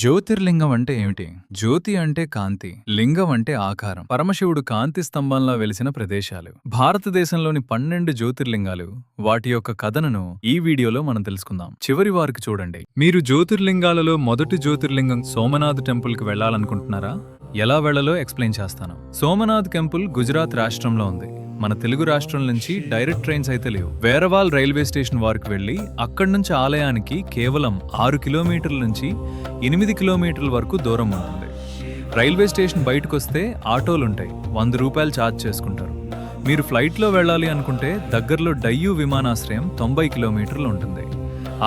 జ్యోతిర్లింగం అంటే ఏమిటి? జ్యోతి అంటే కాంతి, లింగం అంటే ఆకారం. పరమశివుడు కాంతి స్తంభంలా వెలిసిన ప్రదేశాలు. భారతదేశంలోని 12 జ్యోతిర్లింగాలు, వాటి యొక్క కథనను ఈ వీడియోలో మనం తెలుసుకుందాం. చివరి వారికి చూడండి. మీరు జ్యోతిర్లింగాలలో మొదటి జ్యోతిర్లింగం సోమనాథ్ టెంపుల్ కి వెళ్లాలనుకుంటున్నారా? ఎలా వెళ్లాలో ఎక్స్ప్లెయిన్ చేస్తాను. సోమనాథ్ టెంపుల్ గుజరాత్ రాష్ట్రంలో ఉంది. మన తెలుగు రాష్ట్రం నుంచి డైరెక్ట్ ట్రైన్స్ అయితే లేవు. వేరవాల్ రైల్వే స్టేషన్ వరకు వెళ్లి అక్కడి నుంచి ఆలయానికి కేవలం 6 కిలోమీటర్ల నుంచి 8 కిలోమీటర్ల వరకు దూరం ఉంటుంది. రైల్వే స్టేషన్ బయటకు వస్తే ఆటోలుంటాయి, 100 రూపాయలు ఛార్జ్ చేసుకుంటారు. మీరు ఫ్లైట్లో వెళ్ళాలి అనుకుంటే దగ్గరలో డయ్యూ విమానాశ్రయం 90 కిలోమీటర్లు ఉంటుంది.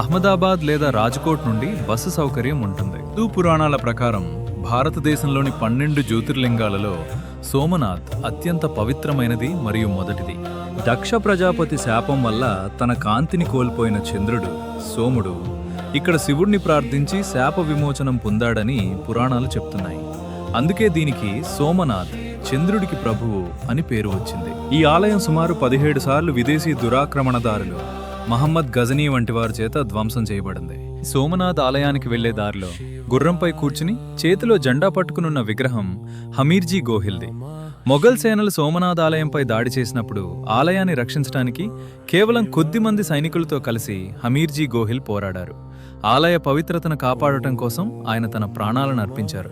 అహ్మదాబాద్ లేదా రాజ్కోట్ నుండి బస్సు సౌకర్యం ఉంటుంది. హిందూ పురాణాల ప్రకారం భారతదేశంలోని 12 జ్యోతిర్లింగాలలో సోమనాథ్ అత్యంత పవిత్రమైనది మరియు మొదటిది. దక్ష ప్రజాపతి శాపం వల్ల తన కాంతిని కోల్పోయిన చంద్రుడు సోముడు ఇక్కడ శివుణ్ణి ప్రార్థించి శాప విమోచనం పొందాడని పురాణాలు చెప్తున్నాయి. అందుకే దీనికి సోమనాథ్, చంద్రుడికి ప్రభువు అని పేరు వచ్చింది. ఈ ఆలయం సుమారు 17 సార్లు విదేశీ దురాక్రమణదారులు మహమ్మద్ గజనీ వంటి వారి చేత ధ్వంసం చేయబడింది. సోమనాథ్ ఆలయానికి వెళ్లే దారిలో గుర్రంపై కూర్చుని చేతిలో జెండా పట్టుకునున్న విగ్రహం హమీర్జీ గోహిల్ది. మొఘల్ సేనలు సోమనాథ్ ఆలయంపై దాడి చేసినప్పుడు ఆలయాన్ని రక్షించడానికి కేవలం కొద్దిమంది సైనికులతో కలిసి హమీర్జీ గోహిల్ పోరాడారు. ఆలయ పవిత్రతను కాపాడటం కోసం ఆయన తన ప్రాణాలను అర్పించారు.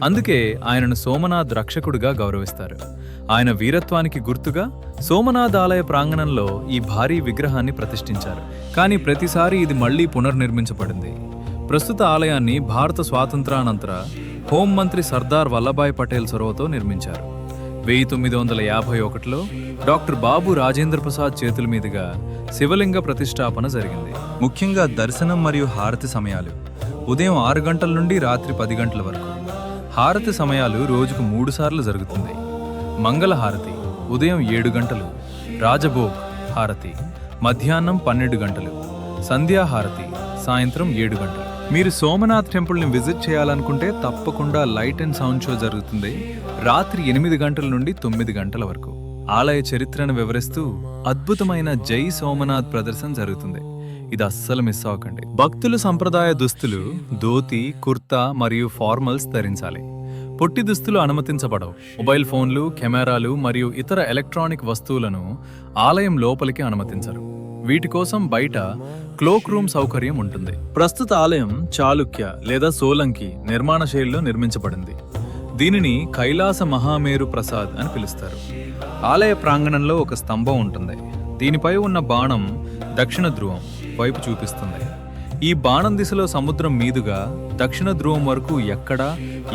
అందుకే ఆయనను సోమనాథ్ రక్షకుడిగా గౌరవిస్తారు. ఆయన వీరత్వానికి గుర్తుగా సోమనాథ్ ఆలయ ప్రాంగణంలో ఈ భారీ విగ్రహాన్ని ప్రతిష్ఠించారు. కానీ ప్రతిసారి ఇది మళ్లీ పునర్నిర్మించబడింది. ప్రస్తుత ఆలయాన్ని భారత స్వాతంత్రానంతర హోంమంత్రి సర్దార్ వల్లభాయ్ పటేల్ చొరవతో నిర్మించారు. 1951లో డాక్టర్ బాబు రాజేంద్ర ప్రసాద్ చేతుల మీదుగా శివలింగ ప్రతిష్టాపన జరిగింది. ముఖ్యంగా దర్శనం మరియు హారతి సమయాలు ఉదయం 6 గంటల నుండి రాత్రి 10 గంటల వరకు. హారతి సమయాలు రోజుకు 3 సార్లు జరుగుతుంది. మంగళహారతి ఉదయం 7 గంటలు, రాజభోగ్ హారతి మధ్యాహ్నం 12 గంటలు, సంధ్యాహారతి సాయంత్రం 7 గంటలు. మీరు సోమనాథ్ టెంపుల్ని విజిట్ చేయాలనుకుంటే తప్పకుండా లైట్ అండ్ సౌండ్ షో జరుగుతుంది రాత్రి 8 గంటల నుండి 9 గంటల వరకు. ఆలయ చరిత్రను వివరిస్తూ అద్భుతమైన జై సోమనాథ్ ప్రదర్శన జరుగుతుంది. ఇది అస్సలు మిస్ అవ్వకండి. భక్తులు సంప్రదాయ దుస్తులు ధోతి, కుర్తా మరియు ఫార్మల్స్ ధరించాలి. పొట్టి దుస్తులు అనుమతించబడవు. మొబైల్ ఫోన్లు, కెమెరాలు మరియు ఇతర ఎలక్ట్రానిక్ వస్తువులను ఆలయం లోపలికి అనుమతించరు. వీటి కోసం బయట క్లోక్ రూమ్ సౌకర్యం ఉంటుంది. ప్రస్తుత ఆలయం చాళుక్య లేదా సోలంకి నిర్మాణ శైలిలో నిర్మించబడింది. దీనిని కైలాస మహామేరు ప్రసాద్ అని పిలుస్తారు. ఆలయ ప్రాంగణంలో ఒక స్తంభం ఉంటుంది. దీనిపై ఉన్న బాణం దక్షిణ ధ్రువం వైపు చూపిస్తుంది. ఈ బాణం దిశలో సముద్రం మీదుగా దక్షిణ ధ్రువం వరకు ఎక్కడా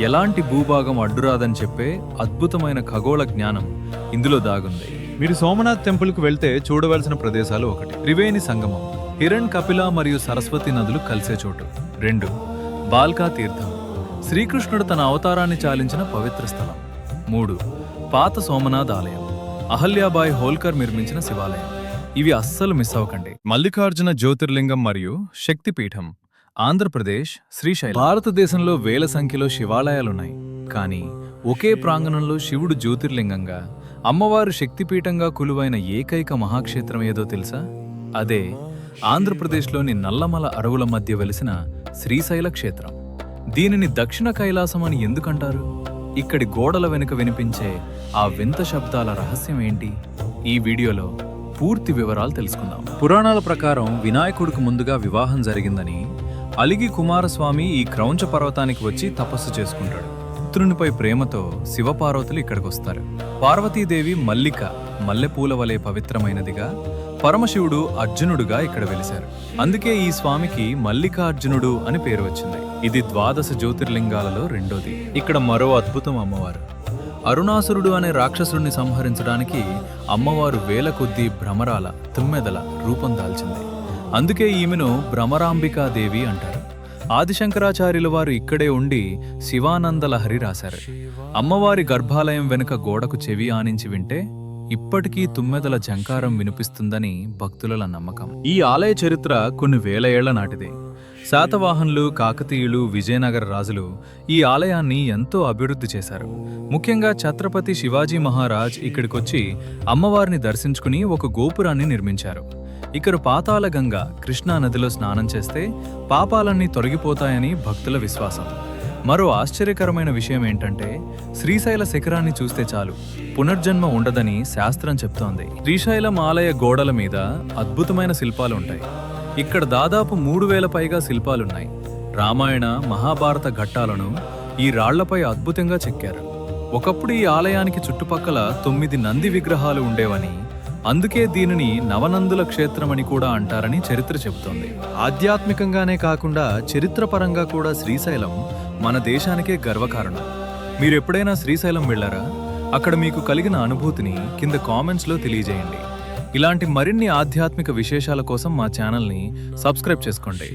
ఎలాంటి భూభాగం అడ్డురాదని చెప్పే అద్భుతమైన ఖగోళ జ్ఞానం ఇందులో దాగుంది. మీరు సోమనాథ్ టెంపుల్కు వెళ్తే చూడవలసిన ప్రదేశాలు: 1. త్రివేణి సంగమం, హిరణ్, కపిల మరియు సరస్వతి నదులు కలిసే చోటు. 2. బాల్కా తీర్థం, శ్రీకృష్ణుడు తన అవతారాన్ని చాలించిన పవిత్ర స్థలం. 3. పాత సోమనాథ్ ఆలయం, అహల్యాబాయి హోల్కర్ నిర్మించిన శివాలయం. ఇవి అస్సలు మిస్ అవ్వకండి. మల్లికార్జున జ్యోతిర్లింగం మరియు శక్తిపీఠం, ఆంధ్రప్రదేశ్ శ్రీశైలం. భారతదేశంలో వేల సంఖ్యలో శివాలయాలున్నాయి, కానీ ఒకే ప్రాంగణంలో శివుడు జ్యోతిర్లింగంగా, అమ్మవారు శక్తిపీఠంగా కొలువైన ఏకైక మహాక్షేత్రం ఏదో తెలుసా? అదే ఆంధ్రప్రదేశ్లోని నల్లమల అడవుల మధ్య వెలిసిన శ్రీశైల క్షేత్రం. దీనిని దక్షిణ కైలాసం అని ఎందుకంటారు? ఇక్కడి గోడల వెనుక వినిపించే ఆ వింత శబ్దాల రహస్యం ఏంటి? ఈ వీడియోలో పూర్తి వివరాలు తెలుసుకుందాం. పురాణాల ప్రకారం వినాయకుడికి ముందుగా వివాహం జరిగిందని అలిగి కుమారస్వామి ఈ క్రౌంచ పర్వతానికి వచ్చి తపస్సు చేసుకుంటాడు. పుత్రునిపై ప్రేమతో శివపార్వతులు ఇక్కడికి వస్తారు. పార్వతీదేవి మల్లిక, మల్లెపూల వలె పవిత్రమైనదిగా, పరమశివుడు అర్జునుడుగా ఇక్కడ వెలిశారు. అందుకే ఈ స్వామికి మల్లికార్జునుడు అని పేరు వచ్చింది. ఇది 12 జ్యోతిర్లింగాలలో రెండోది. ఇక్కడ మరో అద్భుతం అమ్మవారు. అరుణాసురుడు అనే రాక్షసుడిని సంహరించడానికి అమ్మవారు వేల కొద్దీ భ్రమరాల, తుమ్మెదల రూపం దాల్చింది. అందుకే ఈమెను భ్రమరాంబికాదేవి అంటారు. ఆదిశంకరాచార్యుల వారు ఇక్కడే ఉండి శివానంద లహరి రాశారు. అమ్మవారి గర్భాలయం వెనుక గోడకు చెవి ఆనించి వింటే ఇప్పటికీ తుమ్మెదల జంకారం వినిపిస్తుందని భక్తుల నమ్మకం. ఈ ఆలయ చరిత్ర కొన్ని వేల ఏళ్ల నాటిదే. శాతవాహనులు, కాకతీయులు, విజయనగర రాజులు ఈ ఆలయాన్ని ఎంతో అభివృద్ధి చేశారు. ముఖ్యంగా ఛత్రపతి శివాజీ మహారాజ్ ఇక్కడికొచ్చి అమ్మవారిని దర్శించుకుని ఒక గోపురాన్ని నిర్మించారు. ఇక్కడ పాతాళ గంగ కృష్ణా నదిలో స్నానం చేస్తే పాపాలన్నీ తొలగిపోతాయని భక్తుల విశ్వాసం. మరో ఆశ్చర్యకరమైన విషయం ఏంటంటే శ్రీశైల శిఖరాన్ని చూస్తే చాలు పునర్జన్మ ఉండదని శాస్త్రం చెప్తోంది. శ్రీశైలం ఆలయ గోడల మీద అద్భుతమైన శిల్పాలు ఉంటాయి. ఇక్కడ దాదాపు 3000 పైగా శిల్పాలున్నాయి. రామాయణ మహాభారత ఘట్టాలను ఈ రాళ్లపై అద్భుతంగా చెక్కారు. ఒకప్పుడు ఈ ఆలయానికి చుట్టుపక్కల 9 నంది విగ్రహాలు ఉండేవని, అందుకే దీనిని నవనందుల క్షేత్రమని కూడా అంటారని చరిత్ర చెబుతోంది. ఆధ్యాత్మికంగానే కాకుండా చరిత్రపరంగా కూడా శ్రీశైలం మన దేశానికే గర్వకారణం. మీరెప్పుడైనా శ్రీశైలం వెళ్లారా? అక్కడ మీకు కలిగిన అనుభూతిని కింద కామెంట్స్లో తెలియజేయండి. ఇలాంటి మరిన్ని ఆధ్యాత్మిక విశేషాల కోసం మా ఛానల్ని సబ్స్క్రైబ్ చేసుకోండి.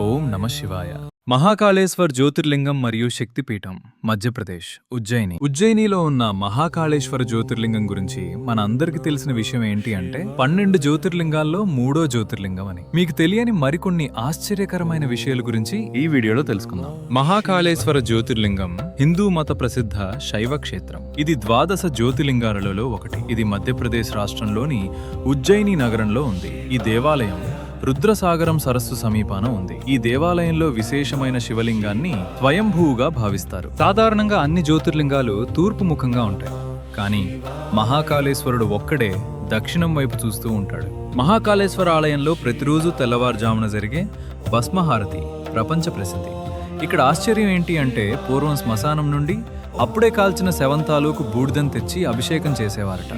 ఓం నమః శివాయ. మహాకాళేశ్వర్ జ్యోతిర్లింగం మరియు శక్తిపీఠం, మధ్యప్రదేశ్, ఉజ్జయినిలో ఉన్న మహాకాళేశ్వర జ్యోతిర్లింగం గురించి మన అందరికి తెలిసిన విషయం ఏంటి అంటే 12 జ్యోతిర్లింగాల్లో 3వ జ్యోతిర్లింగం అని. మీకు తెలియని మరికొన్ని ఆశ్చర్యకరమైన విషయాల గురించి ఈ వీడియోలో తెలుసుకుందాం. మహాకాళేశ్వర జ్యోతిర్లింగం హిందూ మత ప్రసిద్ధ శైవ క్షేత్రం. ఇది 12 జ్యోతిర్లింగాలలో ఒకటి. ఇది మధ్యప్రదేశ్ రాష్ట్రంలోని ఉజ్జయిని నగరంలో ఉంది. ఈ దేవాలయం రుద్రసాగరం సరస్సు సమీపాన ఉంది. ఈ దేవాలయంలో విశేషమైన శివలింగాన్ని స్వయంభూగా భావిస్తారు. సాధారణంగా అన్ని జ్యోతిర్లింగాలు తూర్పు ముఖంగా ఉంటాయి, కానీ మహాకాళేశ్వరుడు ఒక్కడే దక్షిణం వైపు చూస్తూ ఉంటాడు. మహాకాళేశ్వర ఆలయంలో ప్రతిరోజు తెల్లవారుజామున జరిగే భస్మహారతి ప్రపంచ ప్రసిద్ధి. ఇక్కడ ఆశ్చర్యం ఏంటి అంటే పూర్వం శ్మశానం నుండి అప్పుడే కాల్చిన శవంతాలకు బూడిదను తెచ్చి అభిషేకం చేసేవారట.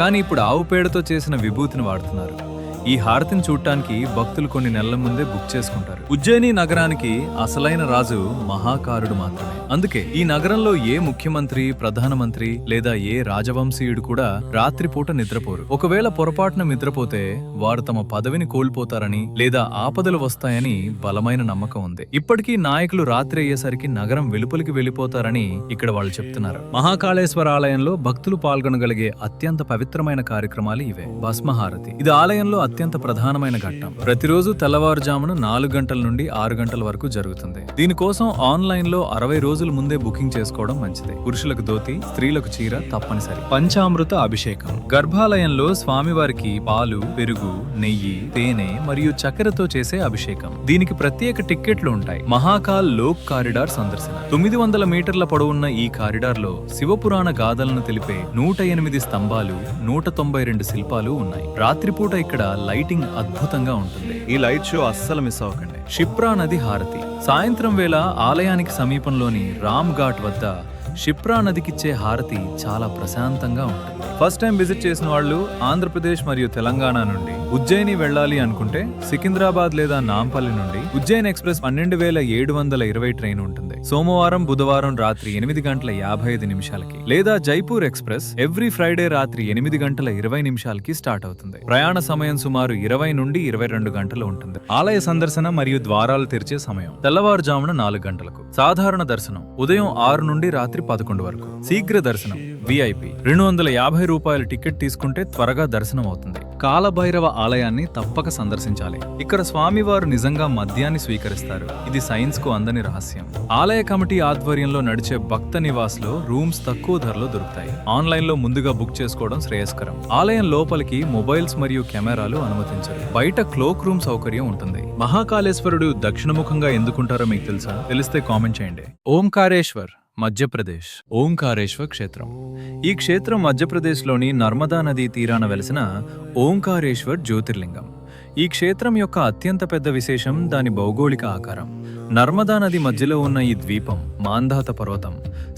కానీ ఇప్పుడు ఆవు పేడతో చేసిన విభూతిని వాడుతున్నారు. ఈ హారతిని చూడటానికి భక్తులు కొన్ని నెలల ముందే బుక్ చేసుకుంటారు. ఉజ్జయిని నగరానికి అసలైన రాజు మహాకారుడు మాత్రమే. అందుకే ఈ నగరంలో ఏ ముఖ్యమంత్రి, ప్రధానమంత్రి లేదా ఏ రాజవంశీయుడు కూడా రాత్రిపూట నిద్రపోరు. ఒకవేళ పొరపాటున నిద్రపోతే వారు తమ పదవిని కోల్పోతారని లేదా ఆపదలు వస్తాయని బలమైన నమ్మకం ఉంది. ఇప్పటికీ నాయకులు రాత్రి అయ్యేసరికి నగరం వెలుపలికి వెళ్లిపోతారని ఇక్కడ వాళ్ళు చెప్తున్నారు. మహాకాళేశ్వర ఆలయంలో భక్తులు పాల్గొనగలిగే అత్యంత పవిత్రమైన కార్యక్రమాలు ఇవే. భస్మహారతి ఇది ఆలయంలో అత్యంత ప్రధానమైన ఘట్టం. ప్రతిరోజు తెల్లవారుజామున 4 గంటల నుండి 6 గంటల వరకు జరుగుతుంది. దీనికోసం ఆన్లైన్ లో 60 రోజుల ముందే బుకింగ్ చేసుకోవడం మంచిది. పురుషులకు ధోతి, స్త్రీలకు చీర తప్పనిసరి. పంచామృత అభిషేకం. గర్భాలయంలో స్వామివారికి పాలు, పెరుగు, నెయ్యి, తేనె మరియు చక్కెరతో చేసే అభిషేకం. దీనికి ప్రత్యేక టిక్కెట్లు ఉంటాయి. మహాకాల్ లోక్ కారిడార్ సందర్శన. 900 మీటర్ల పొడవున్న ఈ కారిడార్ లో శివపురాణ గాథలను తెలిపే 108 స్తంభాలు, 192 శిల్పాలు ఉన్నాయి. రాత్రిపూట ఇక్కడ లైటింగ్ అద్భుతంగా ఉంటుంది. ఈ లైట్ షో అస్సలు మిస్ అవ్వకండి. క్షిప్రా నది హారతి. సాయంత్రం వేళ ఆలయానికి సమీపంలోని రామ్ ఘాట్ వద్ద క్షిప్రా నదికిచ్చే హారతి చాలా ప్రశాంతంగా ఉంటుంది. ఫస్ట్ టైం విజిట్ చేసిన వాళ్ళు ఆంధ్రప్రదేశ్ మరియు తెలంగాణ నుండి ఉజ్జయిని వెళ్ళాలి అనుకుంటే సికింద్రాబాద్ లేదా నాంపల్లి నుండి ఉజ్జయిన్ ఎక్స్ప్రెస్ 12720 ట్రైన్ ఉంటుంది. సోమవారం, బుధవారం రాత్రి 8:55 లేదా జైపూర్ ఎక్స్ప్రెస్ ఎవ్రీ ఫ్రైడే రాత్రి 8:20 స్టార్ట్ అవుతుంది. ప్రయాణ సమయం సుమారు 20 నుండి 22 గంటలు ఉంటుంది. ఆలయ సందర్శన మరియు ద్వారాలు తెరిచే సమయం తెల్లవారుజామున 4 గంటలకు. సాధారణ దర్శనం ఉదయం 6 నుండి రాత్రి 11 వరకు. శీఘ్ర దర్శనం VIP 250 రూపాయల టికెట్ తీసుకుంటే త్వరగా దర్శనం అవుతుంది. కాలభైరవ ఆలయాన్ని తప్పక సందర్శించాలి. ఇక్కడ స్వామివారు నిజంగా మద్యాన్ని స్వీకరిస్తారు. ఇది సైన్స్ కు అందని రహస్యం. ఆలయ కమిటీ ఆధ్వర్యంలో నడిచే భక్త నివాస్ లో రూమ్స్ తక్కువ ధరలో దొరుకుతాయి. ఆన్లైన్ లో ముందుగా బుక్ చేసుకోవడం శ్రేయస్కరం. ఆలయం లోపలికి మొబైల్స్ మరియు కెమెరాలు అనుమతించరు. బయట క్లోక్ రూమ్ సౌకర్యం ఉంటుంది. మహాకాళేశ్వరుడు దక్షిణముఖంగా ఎందుకుంటారో మీకు తెలుసా? తెలిస్తే కామెంట్ చేయండి. ఓంకారేశ్వర్, మధ్యప్రదేశ్. ఓంకారేశ్వర్ క్షేత్రం. ఈ క్షేత్రం మధ్యప్రదేశ్లోని నర్మదా నదీ తీరాన వెలిసిన ఓంకారేశ్వర్ జ్యోతిర్లింగం. ఈ క్షేత్రం యొక్క అత్యంత పెద్ద విశేషం దాని భౌగోళిక ఆకారం. నర్మదా నది మధ్యలో ఉన్న ఈ ద్వీపం మాంధాత పర్వతం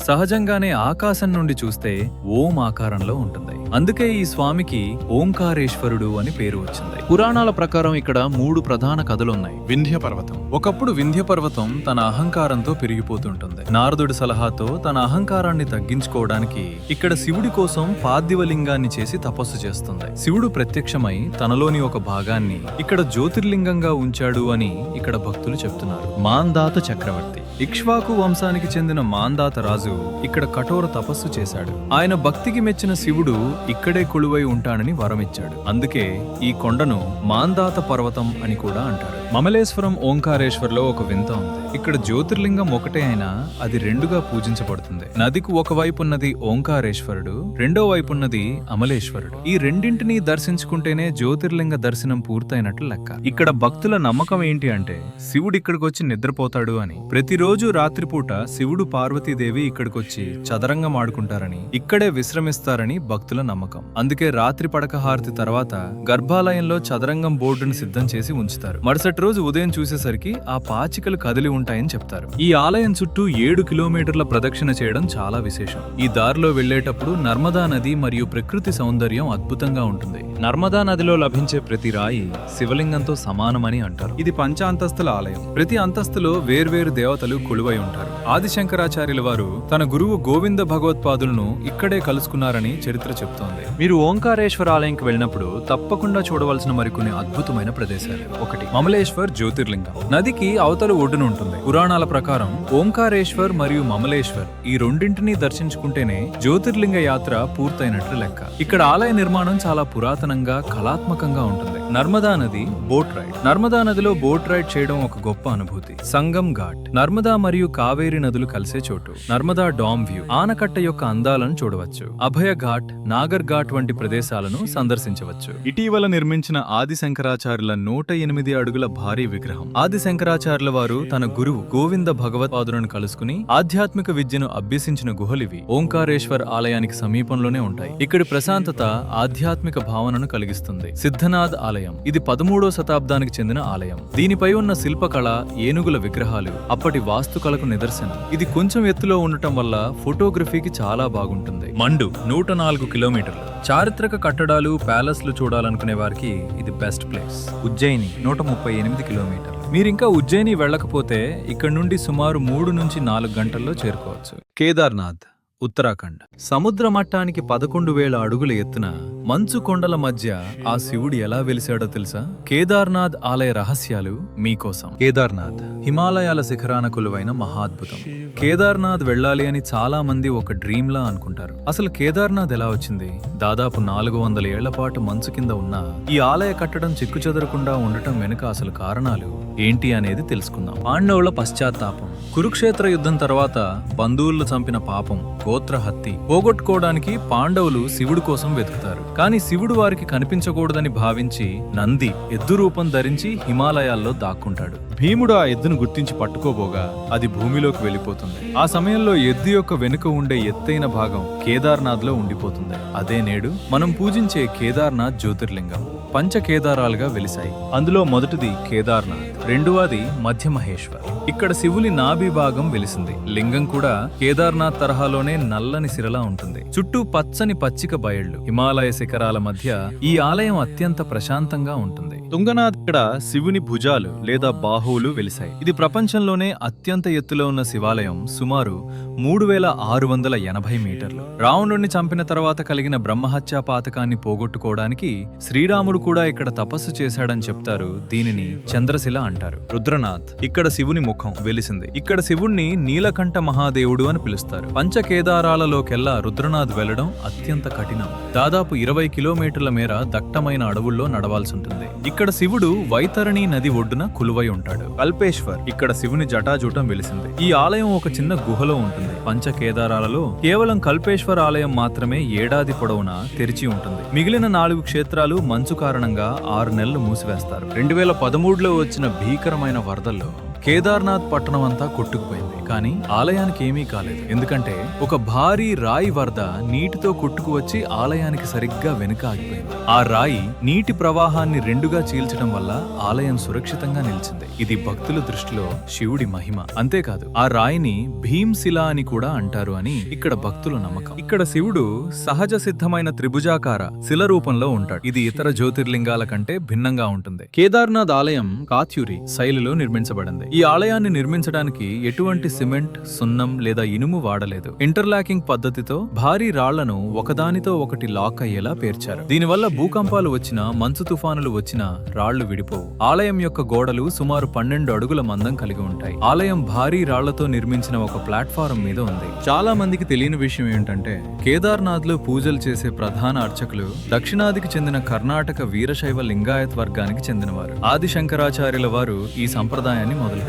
సహజంగానే ఆకాశం నుండి చూస్తే ఓం ఆకారంలో ఉంటుంది. అందుకే ఈ స్వామికి ఓంకారేశ్వరుడు అని పేరు వచ్చింది. పురాణాల ప్రకారం ఇక్కడ 3 ప్రధాన కథలున్నాయి. వింధ్య పర్వతం. ఒకప్పుడు వింధ్య పర్వతం తన అహంకారంతో పెరిగిపోతుంటుంది. నారదుడి సలహాతో తన అహంకారాన్ని తగ్గించుకోవడానికి ఇక్కడ శివుడి కోసం పార్థివలింగాన్ని చేసి తపస్సు చేస్తుంది. శివుడు ప్రత్యక్షమై తనలోని ఒక భాగాన్ని ఇక్కడ జ్యోతిర్లింగంగా ఉంచాడు అని ఇక్కడ భక్తులు చెప్తున్నారు. మాంధాత చక్రవర్తి. ఇక్ష్వాకు వంశానికి చెందిన మాంధాత రాజు ఇక్కడ కఠోర తపస్సు చేశాడు. ఆయన భక్తికి మెచ్చిన శివుడు ఇక్కడే కొలువై ఉంటానని వరమిచ్చాడు. అందుకే ఈ కొండను మాంధాత పర్వతం అని కూడా అంటారు. మమలేశ్వరం ఓంకారేశ్వర్లో ఒక వింత ఉంది. ఇక్కడ జ్యోతిర్లింగం ఒకటే అయినా అది రెండుగా పూజించబడుతుంది. నదికి ఒకవైపు ఉన్నది ఓంకారేశ్వరుడు, రెండో వైపు ఉన్నది అమలేశ్వరుడు. ఈ రెండింటినీ దర్శించుకుంటేనే జ్యోతిర్లింగ దర్శనం పూర్తయినట్లు లెక్క. ఇక్కడ భక్తుల నమ్మకం ఏంటి అంటే శివుడు ఇక్కడికొచ్చి నిద్రపోతాడు అని. ప్రతిరోజు రాత్రిపూట శివుడు పార్వతీదేవి ఇక్కడికొచ్చి చదరంగం ఆడుకుంటారని, ఇక్కడే విశ్రమిస్తారని భక్తుల నమ్మకం. అందుకే రాత్రి పడక హారతి తర్వాత గర్భాలయంలో చదరంగం బోర్డును సిద్ధం చేసి ఉంచుతారు. మరుసటి రోజు ఉదయం చూసేసరికి ఆ పాచికలు కదిలి ఉంటాయని చెప్తారు. ఈ ఆలయం చుట్టూ 7 కిలోమీటర్ల ప్రదక్షిణ చేయడం చాలా విశేషం. ఈ దారిలో వెళ్లేటప్పుడు నర్మదా నది మరియు ప్రకృతి సౌందర్యం అద్భుతంగా ఉంటుంది. నర్మదా నదిలో లభించే ప్రతి రాయి శివలింగంతో సమానమని అంటారు. ఇది పంచ అంతస్తుల ఆలయం. ప్రతి అంతస్తులో వేర్వేరు దేవతలు కొలువై ఉంటారు. ఆదిశంకరాచార్యుల వారు తన గురువు గోవింద భగవత్పాదులను ఇక్కడే కలుసుకున్నారని చరిత్ర చెప్తోంది. మీరు ఓంకారేశ్వర ఆలయంకి వెళ్ళినప్పుడు తప్పకుండా చూడవలసిన మరికొన్ని అద్భుతమైన ప్రదేశాలు. 1. మమలేశ్వర్ జ్యోతిర్లింగం. నదికి అవతల ఒడ్డున ఉంటుంది. పురాణాల ప్రకారం ఓంకారేశ్వర్ మరియు మమలేశ్వర్ ఈ రెండింటినీ దర్శించుకుంటేనే జ్యోతిర్లింగ యాత్ర పూర్తయినట్లు లెక్క. ఇక్కడ ఆలయ నిర్మాణం చాలా పురాతనంగా, కళాత్మకంగా ఉంటుంది. నర్మదా నది బోట్ రైడ్. నర్మదా నదిలో బోట్ రైడ్ చేయడం ఒక గొప్ప అనుభూతి. సంగం ఘాట్. నర్మదా మరియు కావేరి నదులు కలిసే చోటు. Narmada dam view. ఆనకట్ట యొక్క అందాలను చూడవచ్చు. అభయ ఘాట్, నాగర్ ఘాట్ వంటి ప్రదేశాలను సందర్శించవచ్చు. ఇటీవల నిర్మించిన ఆది శంకరాచార్యుల 108 అడుగుల భారీ విగ్రహం. ఆది శంకరాచార్యుల వారు తన గురువు గోవింద భగవత్పాదులను కలుసుకుని ఆధ్యాత్మిక విద్యను అభ్యసించిన గుహలివి ఓంకారేశ్వర్ ఆలయానికి సమీపంలోనే ఉంటాయి. ఇక్కడి ప్రశాంతత ఆధ్యాత్మిక భావనను కలిగిస్తుంది. సిద్ధనాథ్ ఆలయం. ఇది 13వ శతాబ్దానికి చెందిన ఆలయం. దీనిపై ఉన్న శిల్పకళ, ఏనుగుల విగ్రహాలు అప్పటి వాస్తుకళకు నిదర్శనం. ఇది కొంచెం ఎత్తులో ఉండటం వల్ల ఫోటోగ్రఫీకి చాలా బాగుంటుంది. మండు 104 కిలోమీటర్లు. చారిత్రక కట్టడాలు, ప్యాలెస్లు చూడాలనుకునే వారికి ఇది బెస్ట్ ప్లేస్. ఉజ్జయిని 138 కిలోమీటర్లు. మీరింకా ఉజ్జయిని వెళ్ళకపోతే ఇక్కడ నుండి సుమారు 3 నుంచి 4 గంటల్లో చేరుకోవచ్చు. కేదార్నాథ్ ఉత్తరాఖండ్. సముద్ర మట్టానికి 11,000 అడుగుల ఎత్తున మంచు కొండల మధ్య ఆ శివుడు ఎలా వెలిశాడో తెలుసా? కేదార్నాథ్ ఆలయ రహస్యాలు మీకోసం. కేదార్నాథ్ హిమాలయాల శిఖరాన కొలువైన మహాద్భుతం. కేదార్నాథ్ వెళ్ళాలి అని చాలా మంది ఒక డ్రీమ్ లా అనుకుంటారు. అసలు కేదార్నాథ్ ఎలా వచ్చింది? దాదాపు 400 ఏళ్ల పాటు మంచు కింద ఉన్న ఈ ఆలయ కట్టడం చెక్కుచెదరకుండా ఉండటం వెనుక అసలు కారణాలు ఏంటి అనేది తెలుసుకుందాం. పాండవుల పశ్చాత్తాపం. కురుక్షేత్ర యుద్ధం తర్వాత బంధువులను చంపిన పాపం, గోత్రహత్య పోగొట్టుకోవడానికి పాండవులు శివుడి కోసం వెతుకుతారు. కానీ శివుడు వారికి కనిపించకూడదని భావించి నంది ఎద్దు రూపం ధరించి హిమాలయాల్లో దాక్కుంటాడు. భీముడు ఆ ఎద్దును గుర్తించి పట్టుకోబోగా అది భూమిలోకి వెళ్ళిపోతుంది. ఆ సమయంలో ఎద్దు యొక్క వెనుక ఉండే ఎత్తైన భాగం కేదార్నాథ్ లో ఉండిపోతుంది. అదే నేడు మనం పూజించే కేదార్నాథ్ జ్యోతిర్లింగం. పంచ కేదారాలుగా వెలిశాయి. అందులో మొదటిది కేదార్నాథ్, రెండవది మధ్య మహేశ్వర్. ఇక్కడ శివుని నాభి భాగం వెలిసింది. లింగం కూడా కేదార్నాథ్ తరహాలోనే నల్లని సిరలా ఉంటుంది. చుట్టూ పచ్చని పచ్చిక బయళ్లు. హిమాలయ శిఖరాల మధ్య ఈ ఆలయం అత్యంత ప్రశాంతంగా ఉంటుంది. తుంగనాథ్ ఇక్కడ శివుని భుజాలు లేదా బాహువులు వెలిశాయి. ఇది ప్రపంచంలోనే అత్యంత ఎత్తులో ఉన్న శివాలయం. సుమారు 3680 మీటర్లు. రావణుడిని చంపిన తర్వాత కలిగిన బ్రహ్మహత్యా పాతకాన్ని పోగొట్టుకోవడానికి శ్రీరాముడు కూడా ఇక్కడ తపస్సు చేశాడని చెప్తారు. దీనిని చంద్రశిల అంటారు. రుద్రనాథ్ ఇక్కడ శివుని ముఖం వెలిసింది. ఇక్కడ శివుణ్ణి నీలకంఠ మహాదేవుడు అని పిలుస్తారు. పంచకేదారాలలోకెల్లా రుద్రనాథ్ వెళ్లడం అత్యంత కఠినం. దాదాపు 20 కిలోమీటర్ల మేర దట్టమైన అడవుల్లో నడవాల్సి ఉంటుంది. ఇక్కడ శివుడు వైతరణి నది ఒడ్డున కొలువై ఉంటాడు. కల్పేశ్వర్ ఇక్కడ శివుని జటాజూటం వెలిసింది. ఈ ఆలయం ఒక చిన్న గుహలో ఉంటుంది. పంచకేదారాలలో కేవలం కల్పేశ్వర్ ఆలయం మాత్రమే ఏడాది పొడవునా తెరిచి ఉంటుంది. మిగిలిన 4 క్షేత్రాలు మంచు కారణంగా 6 నెలలు మూసివేస్తారు. 2013లో వచ్చిన భీకరమైన వరదల్లో కేదార్నాథ్ పట్టణం అంతా కొట్టుకుపోయింది. కానీ ఆలయానికి ఏమీ కాలేదు. ఎందుకంటే ఒక భారీ రాయి వరద నీటితో కొట్టుకువచ్చి ఆలయానికి సరిగ్గా వెనుక ఆగిపోయింది. ఆ రాయి నీటి ప్రవాహాన్ని రెండుగా చీల్చడం వల్ల ఆలయం సురక్షితంగా నిలిచింది. ఇది భక్తుల దృష్టిలో శివుడి మహిమ. అంతేకాదు ఆ రాయిని భీంశిల అని కూడా అంటారు అని ఇక్కడ భక్తుల నమ్మకం. ఇక్కడ శివుడు సహజ సిద్ధమైన త్రిభుజాకార శిల రూపంలో ఉంటాడు. ఇది ఇతర జ్యోతిర్లింగాల కంటే భిన్నంగా ఉంటుంది. కేదార్నాథ్ ఆలయం కాత్యూరి శైలిలో నిర్మించబడింది. ఈ ఆలయాన్ని నిర్మించడానికి ఎటువంటి సిమెంట్, సున్నం లేదా ఇనుము వాడలేదు. ఇంటర్లాకింగ్ పద్ధతితో భారీ రాళ్లను ఒకదానితో ఒకటి లాక్ అయ్యేలా పేర్చారు. దీనివల్ల భూకంపాలు వచ్చినా, మంచు తుఫానులు వచ్చినా రాళ్లు విడిపోవు. ఆలయం యొక్క గోడలు సుమారు 12 అడుగుల మందం కలిగి ఉంటాయి. ఆలయం భారీ రాళ్లతో నిర్మించిన ఒక ప్లాట్ఫారం మీద ఉంది. చాలా మందికి తెలియని విషయం ఏంటంటే, కేదార్నాథ్ లో పూజలు చేసే ప్రధాన అర్చకులు దక్షిణాదికి చెందిన కర్ణాటక వీరశైవ లింగాయత్ వర్గానికి చెందినవారు. ఆది శంకరాచార్యుల వారు ఈ సంప్రదాయాన్ని మొదలుపెట్టారు.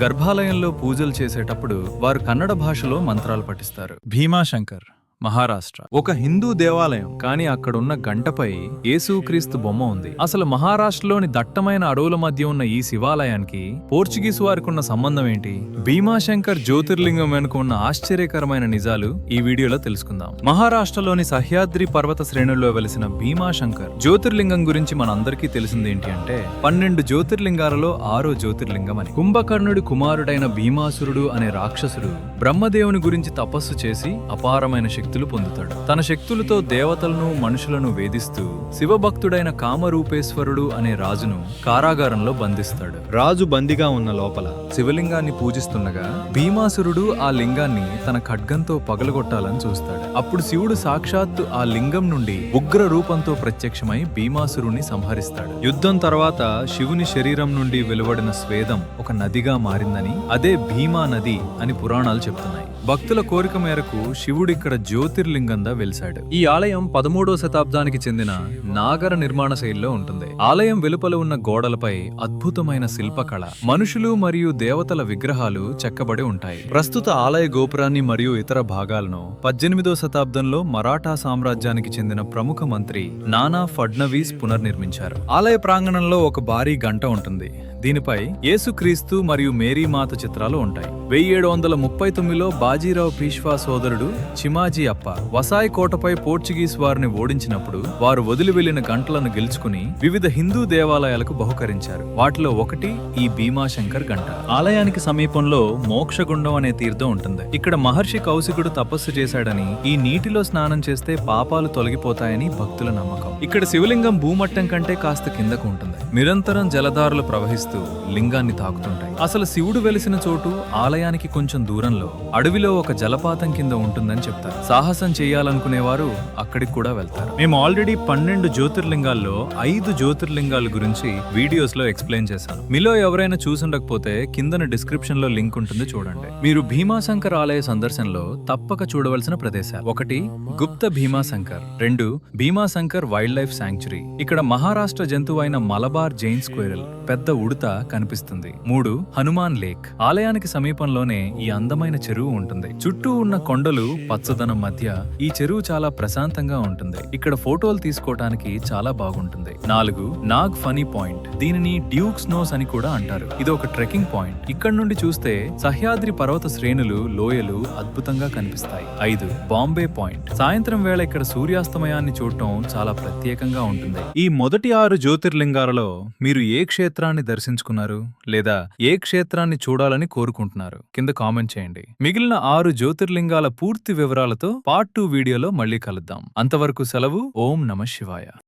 గర్భాలయంలో పూజలు చేసేటప్పుడు వారు కన్నడ భాషలో మంత్రాలు పఠిస్తారు. భీమాశంకర్, మహారాష్ట్ర ఒక హిందూ దేవాలయం, కానీ అక్కడున్న గంటపై యేసుక్రీస్తు బొమ్మ ఉంది. అసలు మహారాష్ట్రలోని దట్టమైన అడవుల మధ్య ఉన్న ఈ శివాలయానికి పోర్చుగీసు వారికి ఉన్న సంబంధం ఏంటి? భీమాశంకర్ జ్యోతిర్లింగం వెనుక ఉన్న ఆశ్చర్యకరమైన నిజాలు ఈ వీడియోలో తెలుసుకుందాం. మహారాష్ట్రలోని సహ్యాద్రి పర్వత శ్రేణుల్లో వెలిసిన భీమాశంకర్ జ్యోతిర్లింగం గురించి మనందరికీ తెలిసిందేంటి అంటే, 12 జ్యోతిర్లింగాలలో 6వ జ్యోతిర్లింగం అని. కుంభకర్ణుడి కుమారుడైన భీమాసురుడు అనే రాక్షసుడు బ్రహ్మదేవుని గురించి తపస్సు చేసి అపారమైన శక్తులు పొందుతాడు. తన శక్తులతో దేవతలను, మనుషులను వేధిస్తూ శివభక్తుడైన కామరూపేశ్వరుడు అనే రాజును కారాగారంలో బంధిస్తాడు. రాజు బందీగా ఉన్న లోపల శివలింగాన్ని పూజిస్తుండగా భీమాసురుడు ఆ లింగాన్ని తన ఖడ్గంతో పగలగొట్టాలని చూస్తాడు. అప్పుడు శివుడు సాక్షాత్తు ఆ లింగం నుండి ఉగ్ర రూపంతో ప్రత్యక్షమై భీమాసురుణ్ణి సంహరిస్తాడు. యుద్ధం తర్వాత శివుని శరీరం నుండి వెలువడిన స్వేదం ఒక నదిగా మారిందని, అదే భీమా నది అని పురాణాలు చెప్తున్నాయి. భక్తుల కోరిక మేరకు శివుడు ఇక్కడ జ్యోతిర్లింగంగా వెలిశాడు. ఈ ఆలయం 13వ శతాబ్దానికి చెందిన నాగర నిర్మాణ శైలిలో ఉంటుంది. ఆలయం వెలుపల ఉన్న గోడలపై అద్భుతమైన శిల్పకళ, మనుషులు మరియు దేవతల విగ్రహాలు చెక్కబడి ఉంటాయి. ప్రస్తుత ఆలయ గోపురాన్ని మరియు ఇతర భాగాలను 18వ శతాబ్దంలో మరాఠా సామ్రాజ్యానికి చెందిన ప్రముఖ మంత్రి నానా ఫడ్నవీస్ పునర్నిర్మించారు. ఆలయ ప్రాంగణంలో ఒక భారీ గంట ఉంటుంది. దీనిపై యేసుక్రీస్తు మరియు మేరీమాత చిత్రాలు ఉంటాయి. 1739లో బాజీరావు పీష్వా సోదరుడు చిమాజీ అప్ప వసాయ్ కోటపై పోర్చుగీస్ వారిని ఓడించినప్పుడు వారు వదిలి వెళ్లిన గంటలను గెలుచుకుని వివిధ హిందూ దేవాలయాలకు బహుకరించారు. వాటిలో ఒకటి ఈ భీమాశంకర్ గంట. ఆలయానికి సమీపంలో మోక్షగుండం అనే తీర్థం ఉంటుంది. ఇక్కడ మహర్షి కౌశికుడు తపస్సు చేశాడని, ఈ నీటిలో స్నానం చేస్తే పాపాలు తొలగిపోతాయని భక్తుల నమ్మకం. ఇక్కడ శివలింగం భూమట్టం కంటే కాస్త కిందకు ఉంటుంది. నిరంతరం జలధారలు ప్రవహిస్తూ లింగాన్ని తాకుతుంటాయి. అసలు శివుడు వెలిసిన చోటు ఆలయానికి కొంచెం దూరంలో అడవిలో ఒక జలపాతం కింద ఉంటుందని చెప్తారు. సాహసం చేయాలనుకునేవారు అక్కడికి కూడా వెళ్తారు. మేము ఆల్రెడీ 12 జ్యోతిర్లింగాల్లో 5 జ్యోతిర్లింగాల గురించి వీడియోస్ లో ఎక్స్ప్లెయిన్ చేశాను. మీలో ఎవరైనా చూసుండకపోతే కిందన డిస్క్రిప్షన్ లో లింక్ ఉంటుంది, చూడండి. మీరు భీమాశంకర్ ఆలయ సందర్శనలో తప్పక చూడవలసిన ప్రదేశాలు: 1 Gupta Bhimashankar, 2 Bhimashankar wildlife sanctuary. ఇక్కడ మహారాష్ట్ర జంతువైన మలబార్ జైన్ స్క్వేరల్ పెద్ద ఉడత కనిపిస్తుంది. 3 హనుమాన్ లేక్. ఆలయానికి సమీపంలోనే ఈ అందమైన చెరువు ఉంటుంది. చుట్టూ ఉన్న కొండలు, పచ్చదనం మధ్య ఈ చెరువు చాలా ప్రశాంతంగా ఉంటుంది. ఇక్కడ ఫోటోలు తీసుకోవటానికి చాలా బాగుంటుంది. 4 నాగ్ ఫనీ పాయింట్. దీనిని డ్యూక్స్ నోస్ అని కూడా అంటారు. ఇది ఒక ట్రెక్కింగ్ పాయింట్. ఇక్కడ నుండి చూస్తే సహ్యాద్రి పర్వత శ్రేణులు, లోయలు అద్భుతంగా కనిపిస్తాయి. 5 బాంబే పాయింట్. సాయంత్రం వేళ ఇక్కడ సూర్యాస్తమయాన్ని చూడటం చాలా ప్రత్యేకంగా ఉంటుంది. ఈ మొదటి 6 జ్యోతిర్లింగాలలో మీరు ఏ క్షేత్రాన్ని దర్శించుకున్నారు, లేదా ఏ క్షేత్రాన్ని చూడాలని కోరుకుంటున్నారు? కింద కామెంట్ చేయండి. మిగిలిన 6 జ్యోతిర్లింగాల పూర్తి వివరాలతో పార్ట్ 2 వీడియోలో మళ్ళీ కలుద్దాం. అంతవరకు సెలవు. ఓం నమః శివాయ.